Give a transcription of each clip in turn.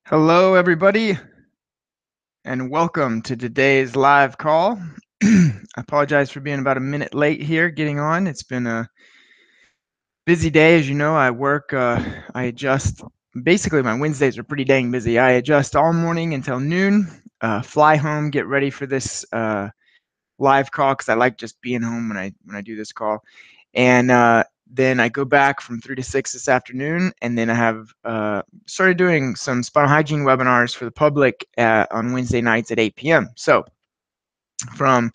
Hello, everybody, and welcome to today's live call. I apologize for being about a minute late here getting on. It's been a busy day. As you know, I work, I adjust. Basically, my Wednesdays are pretty dang busy. I adjust all morning until noon, fly home, get ready for this live call because I like just being home when I do this call. And then I go back from 3 to 6 this afternoon, and then I have started doing some spinal hygiene webinars for the public on Wednesday nights at 8 p.m. So from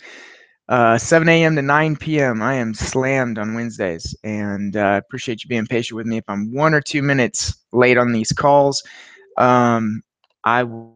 7 a.m. to 9 p.m., I am slammed on Wednesdays, and I appreciate you being patient with me. If I'm 1 or 2 minutes late on these calls, I will.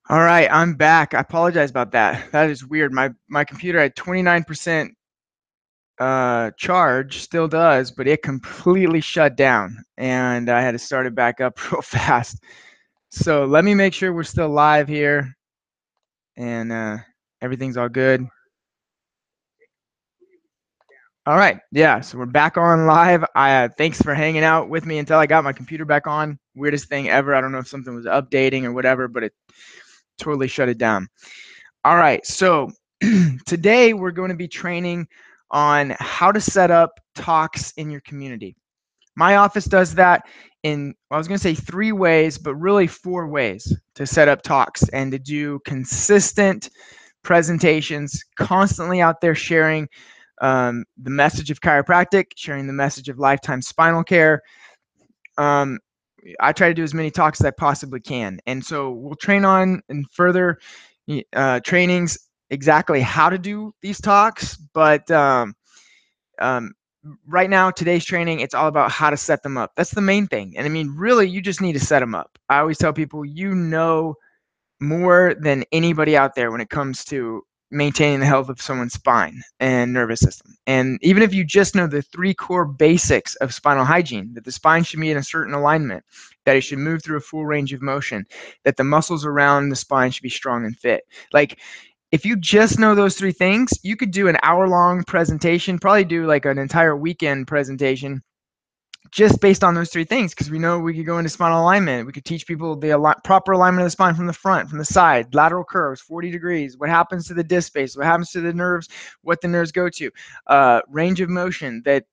All right, I'm back. I apologize about that. That is weird. My computer had 29% charge, still does, but it completely shut down, and I had to start it back up real fast. So let me make sure we're still live here, and everything's all good. All right, yeah, so we're back on live. Thanks for hanging out with me until I got my computer back on. Weirdest thing ever. I don't know if something was updating or whatever, but it totally shut it down. All right, so today we're going to be training on how to set up talks in your community. My office does that in, well, I was going to say 3 ways, but really 4 ways to set up talks and to do consistent presentations, constantly out there sharing the message of chiropractic, sharing the message of lifetime spinal care. I try to do as many talks as I possibly can. And so we'll train on in further trainings exactly how to do these talks. But um, right now, today's training, it's all about how to set them up. That's the main thing. And I mean, really, you just need to set them up. I always tell people, you know more than anybody out there when it comes to maintaining the health of someone's spine and nervous system. And even if you just know the 3 core basics of spinal hygiene, that the spine should be in a certain alignment, that it should move through a full range of motion, that the muscles around the spine should be strong and fit. Like, if you just know those 3 things, you could do an hour-long presentation, probably do like an entire weekend presentation just based on those 3 things, because we know we could go into spinal alignment. We could teach people the proper alignment of the spine from the front, from the side, lateral curves, 40 degrees, what happens to the disc space, what happens to the nerves, what the nerves go to, range of motion, that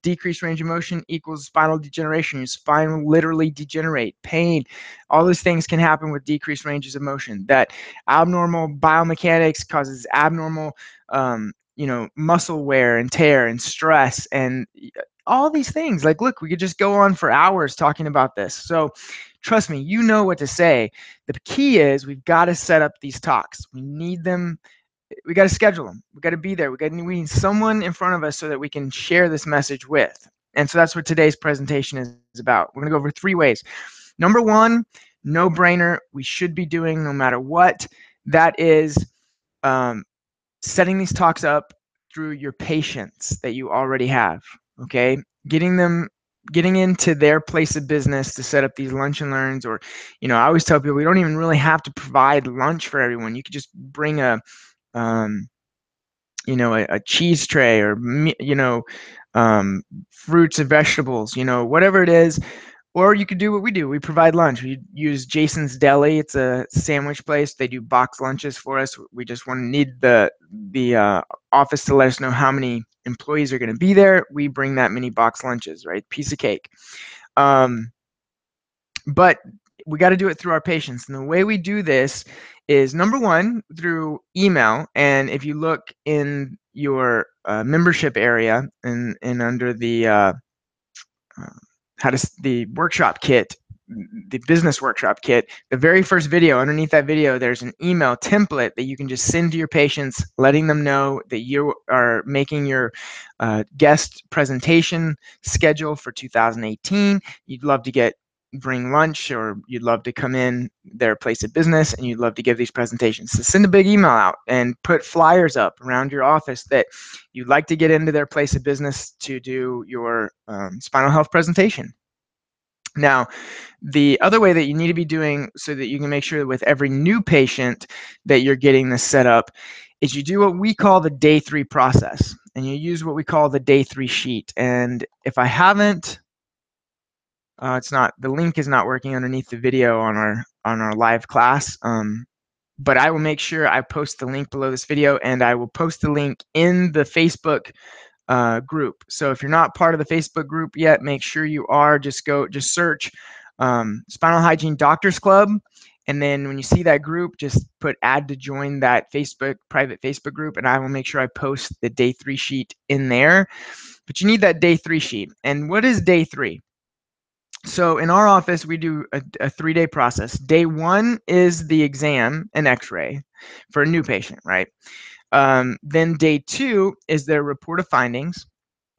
decreased range of motion equals spinal degeneration. Your spine will literally degenerate, pain. All those things can happen with decreased ranges of motion. That abnormal biomechanics causes abnormal muscle wear and tear and stress and all these things. Like, look, we could just go on for hours talking about this. So trust me, you know what to say. The key is we've got to set up these talks. We need them. We got to schedule them. We got to be there. We need someone in front of us so that we can share this message with. And so that's what today's presentation is about. We're going to go over 3 ways. Number 1, no brainer, we should be doing no matter what. That is setting these talks up through your patients that you already have. Okay, getting into their place of business to set up these lunch and learns. Or, I always tell people, we don't even really have to provide lunch for everyone. You could just bring a cheese tray, or fruits and vegetables, whatever it is. Or you could do what we do. We provide lunch. We use Jason's Deli. It's a sandwich place. They do box lunches for us. We just need the office to let us know how many employees are going to be there. We bring that many box lunches, right? Piece of cake. But we got to do it through our patients. And the way we do this is, number 1, through email. And if you look in your membership area and under the the workshop kit, the business workshop kit, the very first video, underneath that video, there's an email template that you can just send to your patients, letting them know that you are making your guest presentation schedule for 2018. You'd love to bring lunch, or you'd love to come in their place of business and you'd love to give these presentations. So send a big email out and put flyers up around your office that you'd like to get into their place of business to do your spinal health presentation. Now, the other way that you need to be doing, so that you can make sure that with every new patient that you're getting this set up, is you do what we call the day 3 process, and you use what we call the day 3 sheet. And if I haven't, the link is not working underneath the video on our live class. But I will make sure I post the link below this video, and I will post the link in the Facebook group. So if you're not part of the Facebook group yet, make sure you are. Just search Spinal Hygiene Doctors Club, and then when you see that group, just put add to join that private Facebook group, and I will make sure I post the day 3 sheet in there. But you need that day 3 sheet. And what is day 3? So in our office, we do a 3-day process. Day 1 is the exam and x-ray for a new patient, right? Then day 2 is their report of findings,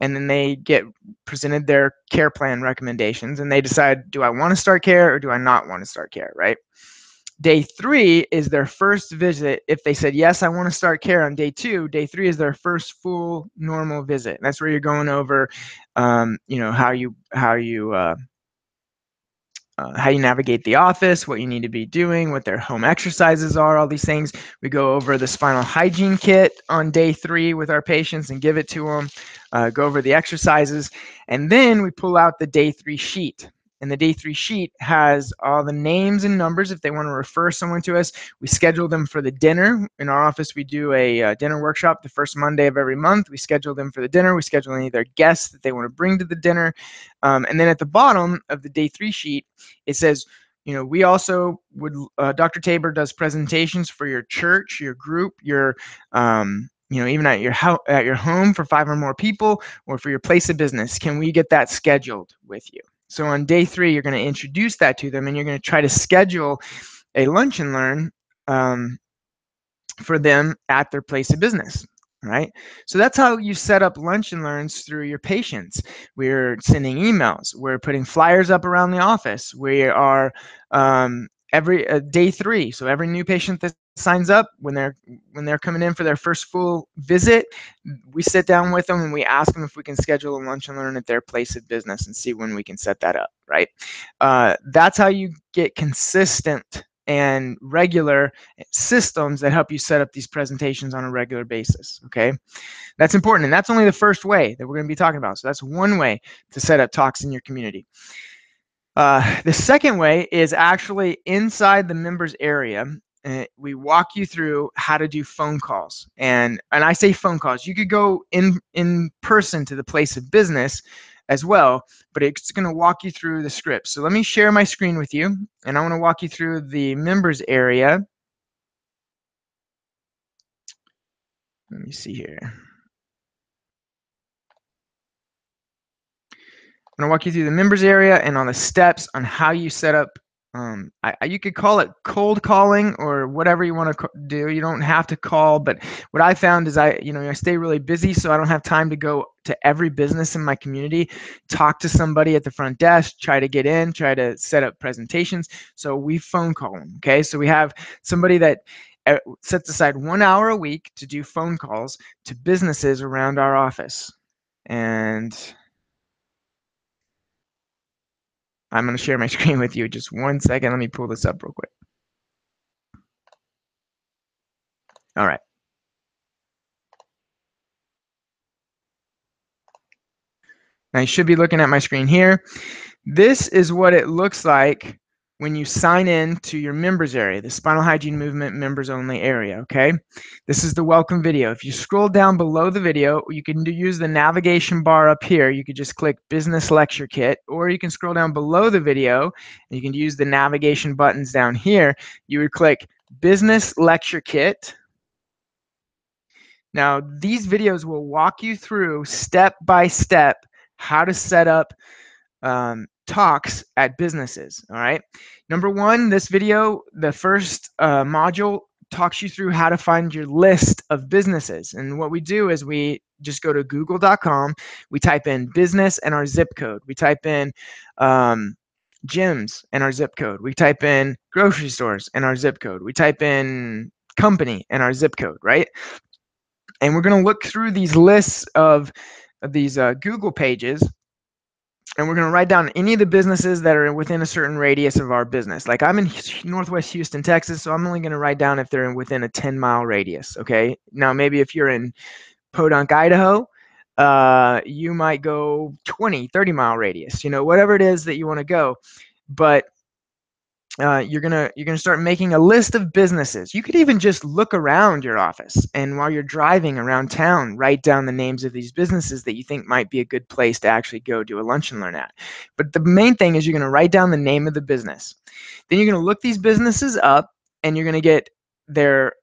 and then they get presented their care plan recommendations, and they decide, do I want to start care or do I not want to start care, right? Day 3 is their first visit. If they said, yes, I want to start care on day 2, day 3 is their first full normal visit. And that's where you're going over, how you navigate the office, what you need to be doing, what their home exercises are, all these things. We go over the spinal hygiene kit on day 3 with our patients and give it to them, go over the exercises, and then we pull out the day 3 sheet. And the day 3 sheet has all the names and numbers if they want to refer someone to us. We schedule them for the dinner. In our office, we do a dinner workshop the first Monday of every month. We schedule them for the dinner. We schedule any of their guests that they want to bring to the dinner. And then at the bottom of the day 3 sheet, it says, we also would, Dr. Tabor does presentations for your church, your group, your, even at your home for 5 or more people, or for your place of business. Can we get that scheduled with you? So on day 3, you're going to introduce that to them, and you're going to try to schedule a lunch and learn for them at their place of business. Right? So that's how you set up lunch and learns through your patients. We're sending emails. We're putting flyers up around the office. We are every day 3. So every new patient that's signs up, when they're coming in for their first full visit, we sit down with them and we ask them if we can schedule a lunch and learn at their place of business and see when we can set that up, right? That's how you get consistent and regular systems that help you set up these presentations on a regular basis, okay? That's important, and that's only the first way that we're going to be talking about. So that's one way to set up talks in your community. The second way is actually inside the members area. We walk you through how to do phone calls, and I say phone calls. You could go in person to the place of business as well, but it's going to walk you through the script. So let me share my screen with you, and I want to walk you through the members area. Let me see here. I'm going to walk you through the members area and on the steps on how you set up. You could call it cold calling or whatever you want to do. You don't have to call, but what I found is I stay really busy, so I don't have time to go to every business in my community, talk to somebody at the front desk, try to get in, try to set up presentations. So we phone call them. Okay, so we have somebody that sets aside 1 hour a week to do phone calls to businesses around our office, and I'm going to share my screen with you. Just 1 second. Let me pull this up real quick. All right. Now you should be looking at my screen here. This is what it looks like when you sign in to your members area, the Spinal Hygiene Movement members only area, okay? This is the welcome video. If you scroll down below the video, you can use the navigation bar up here. You could just click Business Lecture Kit, or you can scroll down below the video and you can use the navigation buttons down here. You would click Business Lecture Kit. Now, these videos will walk you through step by step how to set up talks at businesses. All right. Number one, this video, the first module, talks you through how to find your list of businesses. And what we do is we just go to google.com, we type in business and our zip code. We type in gyms and our zip code. We type in grocery stores and our zip code. We type in company and our zip code, right? And we're going to look through these lists of these Google pages, and we're going to write down any of the businesses that are within a certain radius of our business. Like I'm in Northwest Houston, Texas, so I'm only going to write down if they're within a 10-mile radius, okay? Now, maybe if you're in Podunk, Idaho, you might go 20, 30-mile radius, whatever it is that you want to go. But you're gonna start making a list of businesses. You could even just look around your office, and while you're driving around town, write down the names of these businesses that you think might be a good place to actually go do a lunch and learn at. But the main thing is you're gonna write down the name of the business. Then you're gonna look these businesses up, and you're gonna get their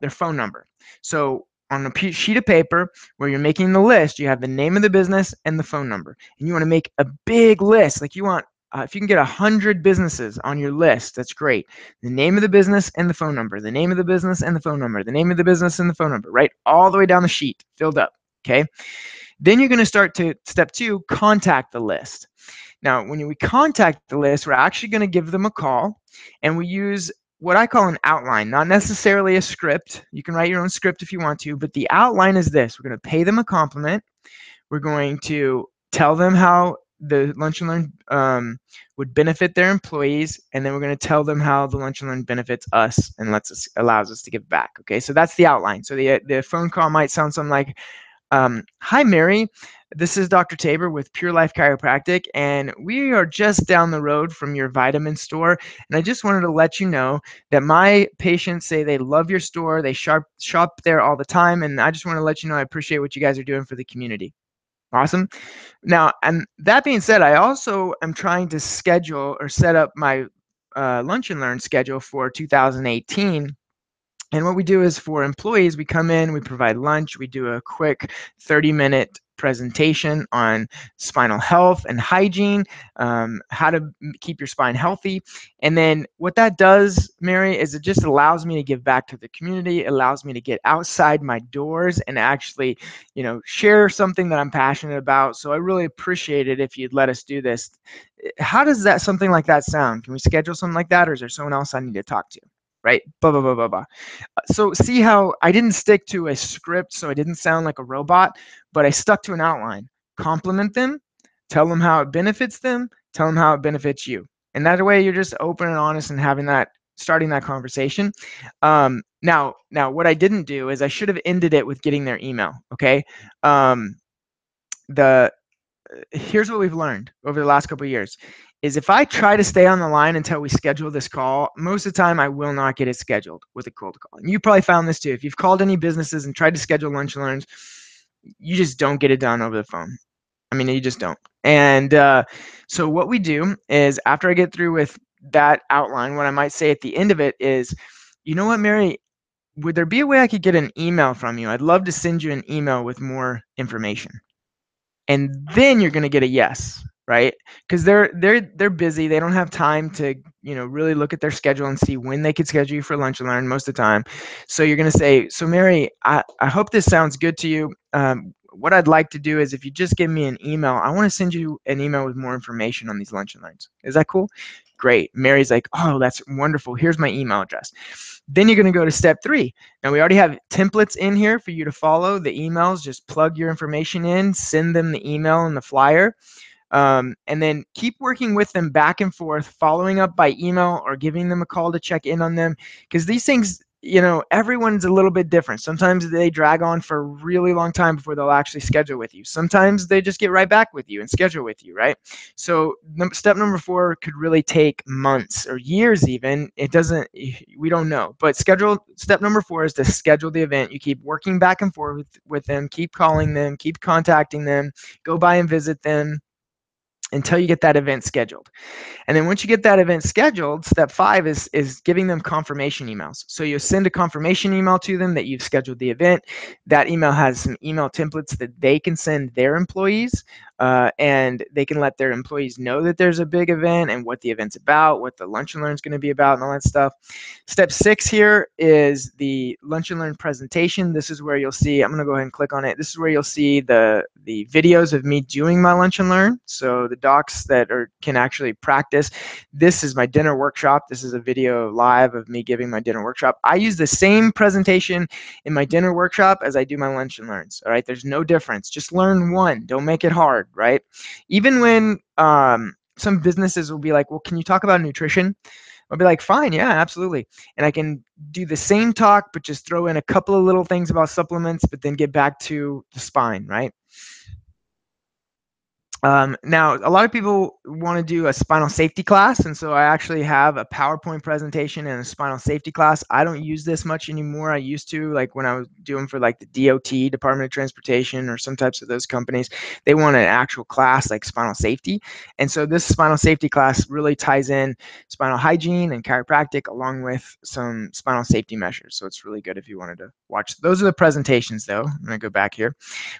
phone number. So on a sheet of paper where you're making the list, you have the name of the business and the phone number, and you want to make a big list. Like you want. If you can get 100 businesses on your list, that's great. The name of the business and the phone number, the name of the business and the phone number, the name of the business and the phone number, right? All the way down the sheet, filled up, okay? Then you're going to start to step 2, contact the list. Now, when we contact the list, we're actually going to give them a call, and we use what I call an outline, not necessarily a script. You can write your own script if you want to, but the outline is this. We're going to pay them a compliment. We're going to tell them how the Lunch and Learn would benefit their employees, and then we're going to tell them how the Lunch and Learn benefits us and allows us to give back. Okay, so that's the outline. So the phone call might sound something like, "Hi, Mary. This is Dr. Tabor with Pure Life Chiropractic, and we are just down the road from your vitamin store. And I just wanted to let you know that my patients say they love your store. They shop there all the time, and I just want to let you know I appreciate what you guys are doing for the community." Awesome. Now, and that being said, I also am trying to schedule or set up my Lunch and Learn schedule for 2018. And what we do is for employees, we come in, we provide lunch, we do a quick 30-minute presentation on spinal health and hygiene, how to keep your spine healthy. And then what that does, Mary, is it just allows me to give back to the community. It allows me to get outside my doors and actually, share something that I'm passionate about. So I really appreciate it if you'd let us do this. How does something like that sound? Can we schedule something like that, or is there someone else I need to talk to? right? Blah, blah, blah, blah, blah. So see how I didn't stick to a script, so I didn't sound like a robot, but I stuck to an outline. Compliment them, tell them how it benefits them, tell them how it benefits you. And that way you're just open and honest and having that, starting that conversation. Now what I didn't do is I should have ended it with getting their email. Okay. The Here's what we've learned over the last couple of years is if I try to stay on the line until we schedule this call, most of the time I will not get it scheduled with a cold call. And you probably found this too. If you've called any businesses and tried to schedule lunch and learns, you just don't get it done over the phone. I mean, you just don't. And so what we do is after I get through with that outline, what I might say at the end of it is, you know what, Mary, would there be a way I could get an email from you? I'd love to send you an email with more information. And then you're going to get a yes, right? Because they're busy, they don't have time to really look at their schedule and see when they could schedule you for lunch and learn most of the time. So you're going to say, so Mary, I hope this sounds good to you. What I'd like to do is if you just give me an email, I want to send you an email with more information on these lunch and learns. Is that cool? Great. Mary's like, oh, that's wonderful, here's my email address. Then you're going to go to step 3. Now we already have templates in here for you to follow. The emails, just plug your information in, send them the email and the flyer. And then keep working with them back and forth, following up by email or giving them a call to check in on them. Because these things, everyone's a little bit different. Sometimes they drag on for a really long time before they'll actually schedule with you. Sometimes they just get right back with you and schedule with you, right? So step number 4 could really take months or years even. We don't know. But step number 4 is to schedule the event. You keep working back and forth with them, keep calling them, keep contacting them, go by and visit them until you get that event scheduled. And then once you get that event scheduled, step 5 is giving them confirmation emails. So you'll send a confirmation email to them that you've scheduled the event. That email has some email templates that they can send their employees, and they can let their employees know that there's a big event and what the event's about, what the lunch and learn is going to be about, and all that stuff. Step 6 here is the lunch and learn presentation. This is where you'll see, I'm going to go ahead and click on it. This is where you'll see the videos of me doing my lunch and learn. So the docs that can actually practice. This is my dinner workshop. This is a video live of me giving my dinner workshop. I use the same presentation in my dinner workshop as I do my lunch and learns. All right, there's no difference. Just learn one. Don't make it hard, right? Even when some businesses will be like, well, can you talk about nutrition? I'll be like, fine, yeah, absolutely. And I can do the same talk, but just throw in a couple of little things about supplements, but then get back to the spine, right? Now, a lot of people want to do a spinal safety class, and so I actually have a PowerPoint presentation and a spinal safety class. I don't use this much anymore. I used to, like when I was doing for like the DOT, Department of Transportation, or some types of those companies, they want an actual class like spinal safety. And so this spinal safety class really ties in spinal hygiene and chiropractic along with some spinal safety measures. So it's really good if you wanted to watch. Those are the presentations though. I'm going to go back here.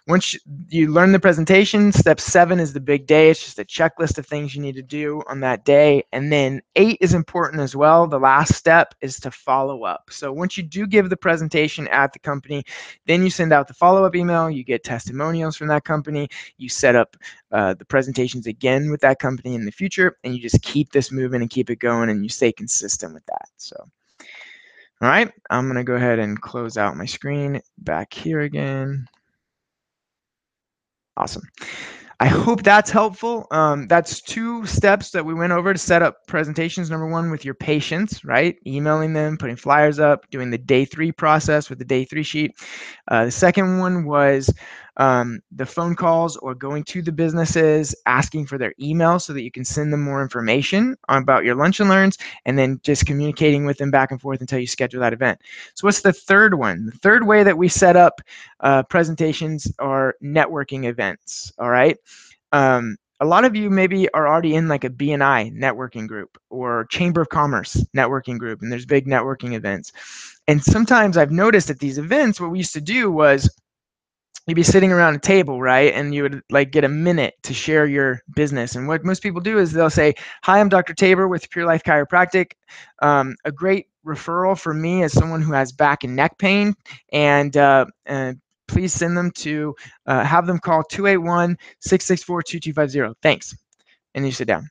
Once you learn the presentation, step 7 is the big day. It's just a checklist of things you need to do on that day. And then 8 is important as well. The last step is to follow up. So once you do give the presentation at the company, then you send out the follow-up email. You get testimonials from that company. You set up the presentations again with that company in the future, and you just keep this moving and keep it going, and you stay consistent with that. So, all right, I'm going to go ahead and close out my screen back here again. Awesome. I hope that's helpful. That's 2 steps that we went over to set up presentations. Number 1, with your patients, right? Emailing them, putting flyers up, doing the day 3 process with the day 3 sheet. The second one was the phone calls or going to the businesses, asking for their email so that you can send them more information about your lunch and learns, and then just communicating with them back and forth until you schedule that event. So what's the third one? The third way that we set up presentations are networking events, all right? A lot of you maybe are already in like a BNI networking group or Chamber of Commerce networking group, and there's big networking events. And sometimes I've noticed at these events, what we used to do was you'd be sitting around a table, right? And you would like get a minute to share your business. And what most people do is they'll say, hi, I'm Dr. Tabor with Pure Life Chiropractic. A great referral for me is someone who has back and neck pain. And please send them to, have them call 281-664-2250. Thanks. And you sit down.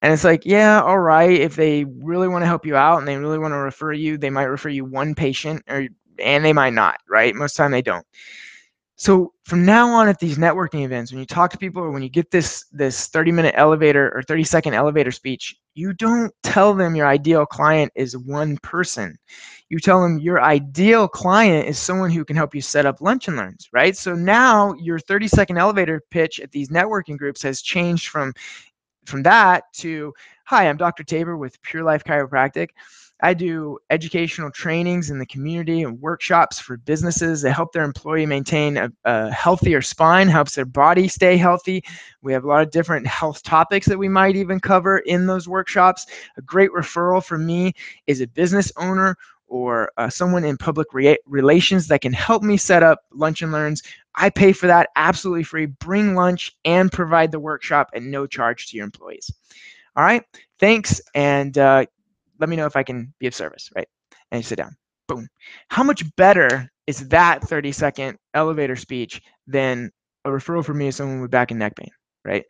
And it's like, yeah, all right. If they really want to help you out and they really want to refer you, they might refer you one patient, and they might not, right? Most of the time they don't. So from now on at these networking events, when you talk to people or when you get this 30-minute elevator or 30-second elevator speech, you don't tell them your ideal client is one person. You tell them your ideal client is someone who can help you set up lunch and learns, right? So now your 30-second elevator pitch at these networking groups has changed from that to, hi, I'm Dr. Tabor with Pure Life Chiropractic. I do educational trainings in the community and workshops for businesses that help their employee maintain a healthier spine, helps their body stay healthy. We have a lot of different health topics that we might even cover in those workshops. A great referral for me is a business owner or someone in public relations that can help me set up lunch and learns. I pay for that absolutely free. Bring lunch and provide the workshop at no charge to your employees. All right. Thanks. And let me know if I can be of service. Right. And you sit down. Boom. How much better is that 30-second elevator speech than a referral for me as someone with back and neck pain? Right.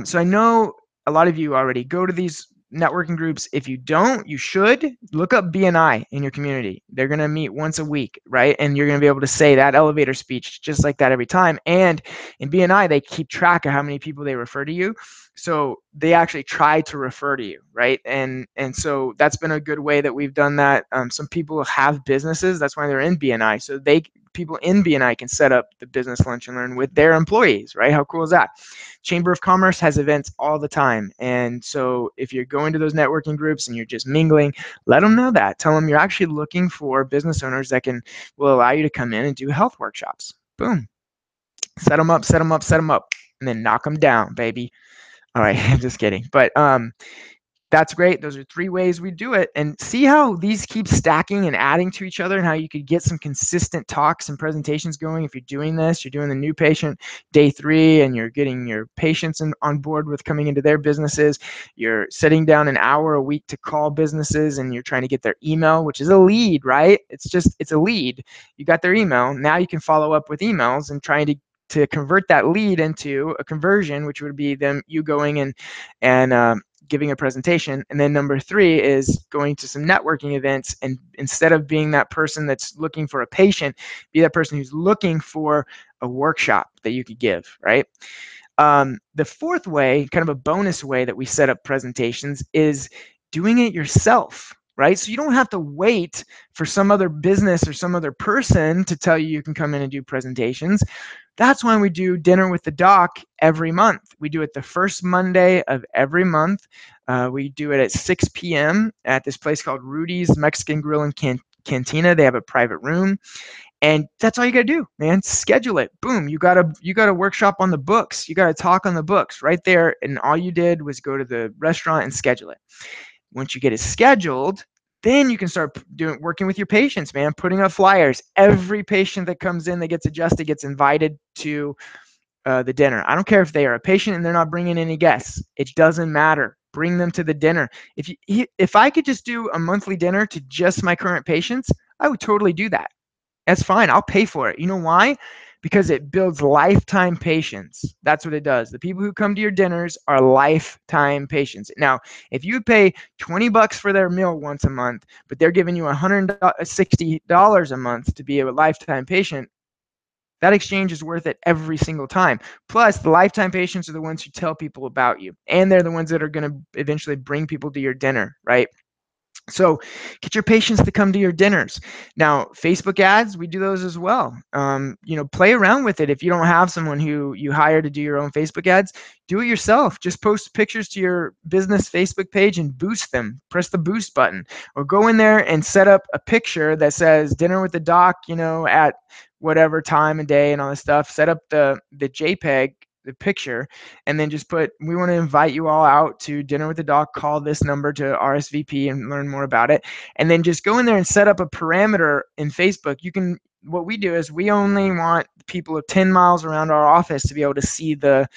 So I know a lot of you already go to these networking groups. If you don't, you should look up BNI in your community. They're going to meet once a week, right? And you're going to be able to say that elevator speech just like that every time. And in BNI, they keep track of how many people they refer to you. So they actually try to refer to you, right? And so that's been a good way that we've done that. Some people have businesses. That's why they're in BNI. So people in BNI can set up the business lunch and learn with their employees, right? How cool is that? Chamber of Commerce has events all the time. And so if you're going to those networking groups and you're just mingling, let them know that. Tell them you're actually looking for business owners that will allow you to come in and do health workshops. Boom. Set them up, set them up, set them up, and then knock them down, baby. All right, I'm just kidding. But that's great. Those are 3 ways we do it. And see how these keep stacking and adding to each other and how you could get some consistent talks and presentations going. If you're doing this, you're doing the new patient day 3 and you're getting your patients on board with coming into their businesses. You're sitting down an hour a week to call businesses and you're trying to get their email, which is a lead, right? It's a lead. You got their email. Now you can follow up with emails and trying to convert that lead into a conversion, which would be you going and giving a presentation. And then number 3 is going to some networking events, and instead of being that person that's looking for a patient, be that person who's looking for a workshop that you could give, right? The 4th way, kind of a bonus way that we set up presentations, is doing it yourself, right? So you don't have to wait for some other business or some other person to tell you can come in and do presentations. That's when we do Dinner with the Doc every month. We do it the first Monday of every month. We do it at 6 p.m. at this place called Rudy's Mexican Grill and Cantina. They have a private room. And that's all you gotta do, man. Schedule it. Boom. You got a workshop on the books. You got to talk on the books right there. And all you did was go to the restaurant and schedule it. Once you get it scheduled, then you can start working with your patients, man, putting up flyers. Every patient that comes in that gets adjusted gets invited to the dinner. I don't care if they are a patient and they're not bringing any guests. It doesn't matter. Bring them to the dinner. If I could just do a monthly dinner to just my current patients, I would totally do that. That's fine. I'll pay for it. You know why? Because it builds lifetime patience. That's what it does. The people who come to your dinners are lifetime patients. Now, if you pay $20 for their meal once a month, but they're giving you $160 a month to be a lifetime patient, that exchange is worth it every single time. Plus, the lifetime patients are the ones who tell people about you, and they're the ones that are going to eventually bring people to your dinner, right? So get your patients to come to your dinners. Now, Facebook ads, we do those as well. Play around with it. If you don't have someone who you hire to do your own Facebook ads, do it yourself. Just post pictures to your business Facebook page and boost them. Press the boost button, or go in there and set up a picture that says Dinner with the Doc, at whatever time and day and all this stuff. Set up the JPEG, the picture, and then just put, we want to invite you all out to Dinner with the Doc. Call this number to RSVP and learn more about it. And then just go in there and set up a parameter in Facebook. What we do is we only want people of 10 miles around our office to be able to see the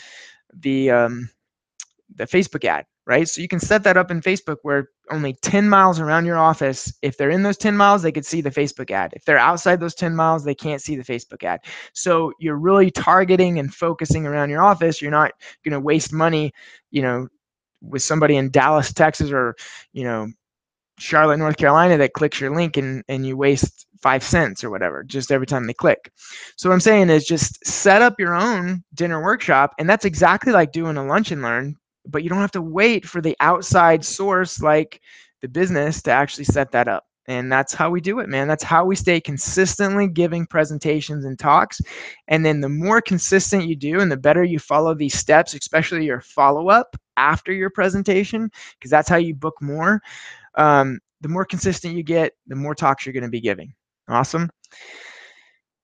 Facebook ad, right? So you can set that up in Facebook where only 10 miles around your office, if they're in those 10 miles, they could see the Facebook ad. If they're outside those 10 miles, they can't see the Facebook ad. So you're really targeting and focusing around your office. You're not going to waste money, with somebody in Dallas, Texas, or Charlotte, North Carolina that clicks your link, and you waste 5 cents or whatever just every time they click. So what I'm saying is just set up your own dinner workshop, and that's exactly like doing a lunch and learn, but you don't have to wait for the outside source like the business to actually set that up. And that's how we do it, man. That's how we stay consistently giving presentations and talks. And then the more consistent you do and the better you follow these steps, especially your follow-up after your presentation, because that's how you book more. The more consistent you get, the more talks you're going to be giving. Awesome.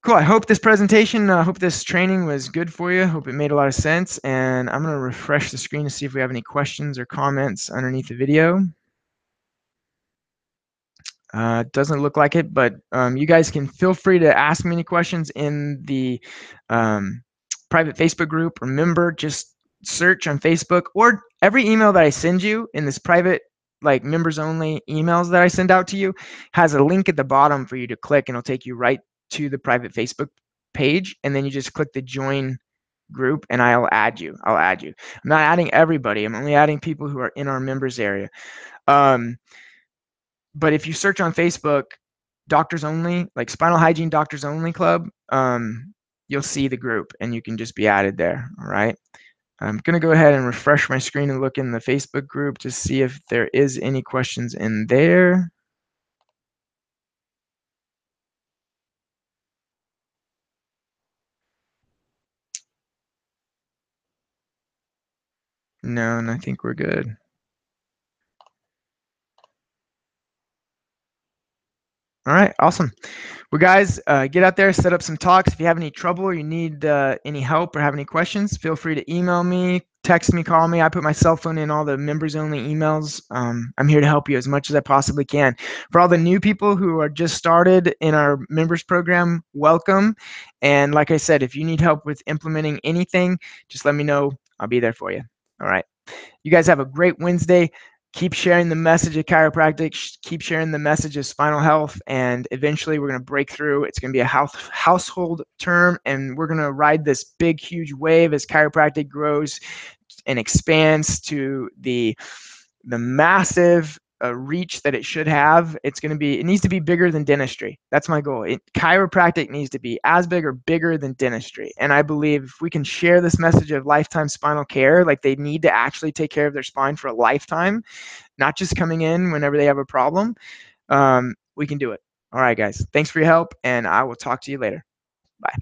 Cool. I hope this presentation, I hope this training was good for you. Hope it made a lot of sense. And I'm going to refresh the screen to see if we have any questions or comments underneath the video. Doesn't look like it, but you guys can feel free to ask me any questions in the private Facebook group. Remember, just search on Facebook, or every email that I send you in this private, like members only emails that I send out to you, has a link at the bottom for you to click, and it'll take you right to the private Facebook page. And then you just click the join group and I'll add you. I'm not adding everybody. I'm only adding people who are in our members area. But if you search on Facebook, Doctors Only, like Spinal Hygiene Doctors Only Club, you'll see the group and you can just be added there. All right. I'm going to go ahead and refresh my screen and look in the Facebook group to see if there is any questions in there. No, and I think we're good. All right, awesome. Well, guys, get out there, set up some talks. If you have any trouble or you need any help or have any questions, feel free to email me, text me, call me. I put my cell phone in all the members only emails. I'm here to help you as much as I possibly can. For all the new people who are just started in our members program, welcome. And like I said, if you need help with implementing anything, just let me know. I'll be there for you. All right. You guys have a great Wednesday. Keep sharing the message of chiropractic, keep sharing the message of spinal health, and eventually we're going to break through. It's going to be a household term, and we're going to ride this big, huge wave as chiropractic grows and expands to the massive reach that it should have. It needs to be bigger than dentistry. That's my goal. Chiropractic needs to be as big or bigger than dentistry. And I believe if we can share this message of lifetime spinal care, like they need to actually take care of their spine for a lifetime, not just coming in whenever they have a problem, we can do it. All right, guys. Thanks for your help, and I will talk to you later. Bye.